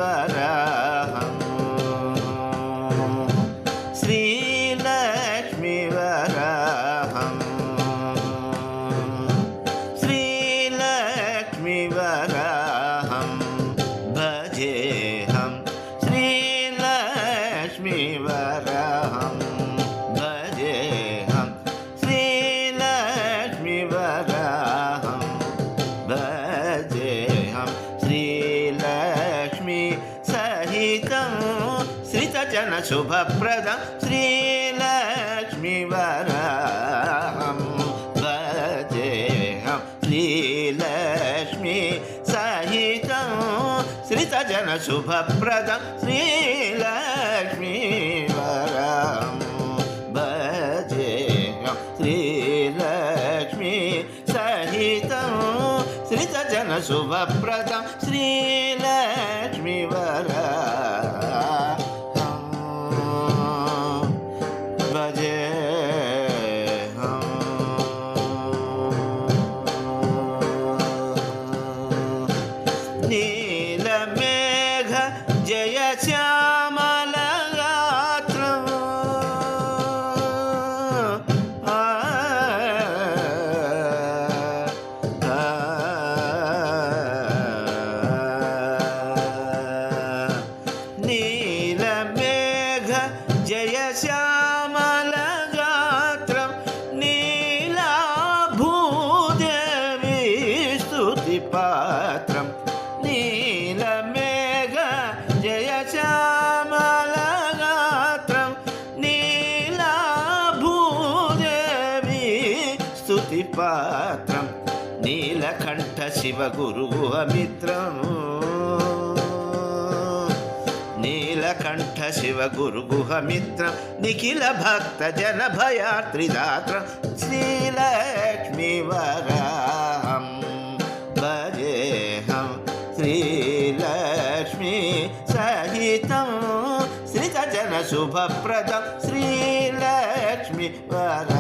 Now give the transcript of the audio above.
श्रीलक्ष्मीवराहं श्रीलक्ष्मीवराहं भजेऽहं श्रीलक्ष्मीवराहं भजेऽहं श्रीलक्ष्मीवराहं भजेऽहं श्रीलक्ष्मी सहितं श्रितजनशुभप्रदं श्रीलक्ष्मीवराहं भजेऽहं श्रीलक्ष्मी सहितं श्रितजनशुभप्रदं श्रीलक्ष्मीवराहं भजेऽहं श्रीलक्ष्मी सहितं श्रितजनशुभप्रदं श्रीलक्ष्मीवराहं भजेऽहं नीलमेघ जयश्यामलगात्रं नीलमेघ जयश्यामलगात्रं नीलाभूदेवी स्तुतिपात्रं नीलमेघ जयश्यामलगात्रं नीलाभूदेवी स्तुतिपात्रं नीलकण्ठ शिवगुरुगुहमित्रं नीलकण्ठ शिवगुरुगुहमित्रं निखिलभक्तजनभयार्त्रिदात्रं श्रीलक्ष्मीवराहं भजेऽहं श्रीलक्ष्मी सहितं श्रितजनशुभप्रदं श्रीलक्ष्मीवराहं